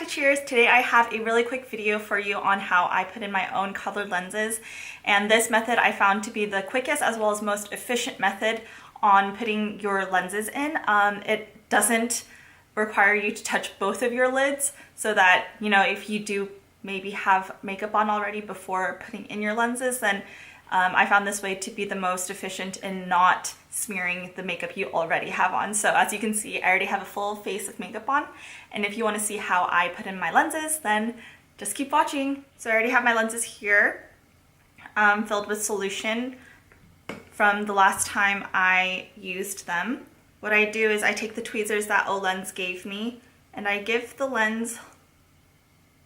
to Cheers. Today I have a really quick video for you on how I put in my own colored lenses, and this method I found to be the quickest as well as most efficient method on putting your lenses in. It doesn't require you to touch both of your lids, so that, you know, if you do maybe have makeup on already before putting in your lenses, then I found this way to be the most efficient in not smearing the makeup you already have on. So as you can see, I already have a full face of makeup on, and if you want to see how I put in my lenses, then just keep watching. So I already have my lenses here filled with solution from the last time I used them. What I do is I take the tweezers that Olens gave me and I give the lens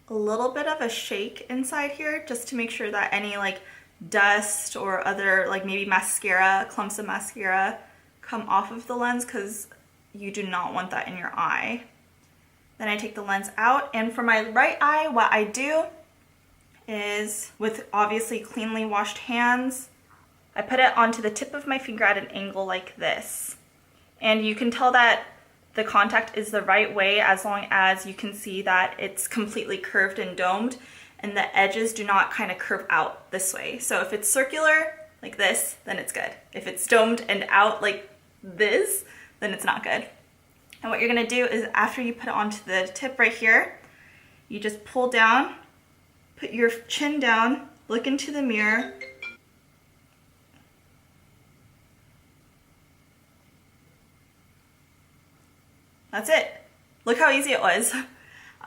a little bit of a shake inside here just to make sure that any like dust or other, like maybe mascara, clumps of mascara, come off of the lens, because you do not want that in your eye. Then I take the lens out, and for my right eye, what I do is, with obviously cleanly washed hands, I put it onto the tip of my finger at an angle like this. And you can tell that the contact is the right way as long as you can see that it's completely curved and domed and the edges do not kind of curve out this way. So if it's circular like this, then it's good. If it's domed and out like this, then it's not good. And what you're gonna do is, after you put it onto the tip right here, you just pull down, put your chin down, look into the mirror, that's it. Look how easy it was.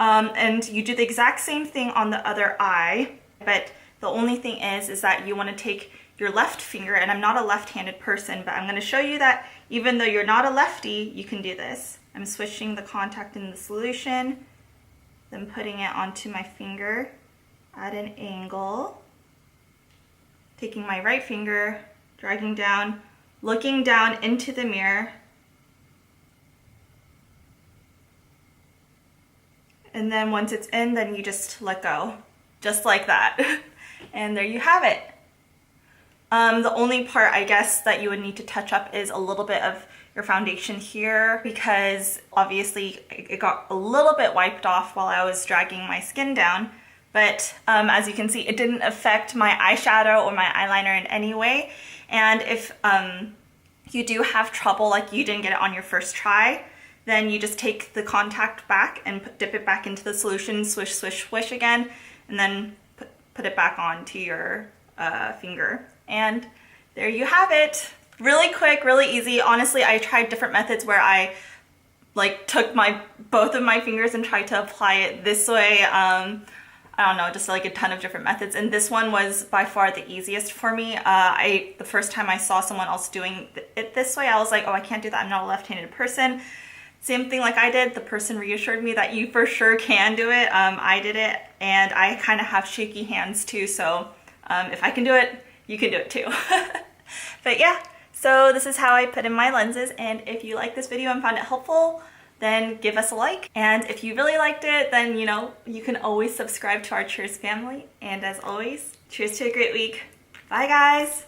And you do the exact same thing on the other eye, but the only thing is that you want to take your left finger, and I'm not a left-handed person, but I'm going to show you that even though you're not a lefty, you can do this. I'm swishing the contact in the solution, then putting it onto my finger at an angle, taking my right finger, dragging down, looking down into the mirror, and then once it's in, then you just let go, just like that. And there you have it. The only part, I guess, that you would need to touch up is a little bit of your foundation here, because obviously it got a little bit wiped off while I was dragging my skin down. But as you can see, it didn't affect my eyeshadow or my eyeliner in any way. And if you do have trouble, like you didn't get it on your first try, then you just take the contact back and dip it back into the solution, swish, swish, swish again, and then put it back onto your finger. And there you have it. Really quick, really easy. Honestly, I tried different methods where I like took both of my fingers and tried to apply it this way. I don't know, just like a ton of different methods. And this one was by far the easiest for me. The first time I saw someone else doing it this way, I was like, oh, I can't do that. I'm not a left-handed person. Same thing like I did, the person reassured me that you for sure can do it. I did it, and I kind of have shaky hands too, so if I can do it, you can do it too. But yeah, so this is how I put in my lenses, and if you like this video and found it helpful, then give us a like. And if you really liked it, then you know, you can always subscribe to our Cheers family. And as always, cheers to a great week. Bye guys!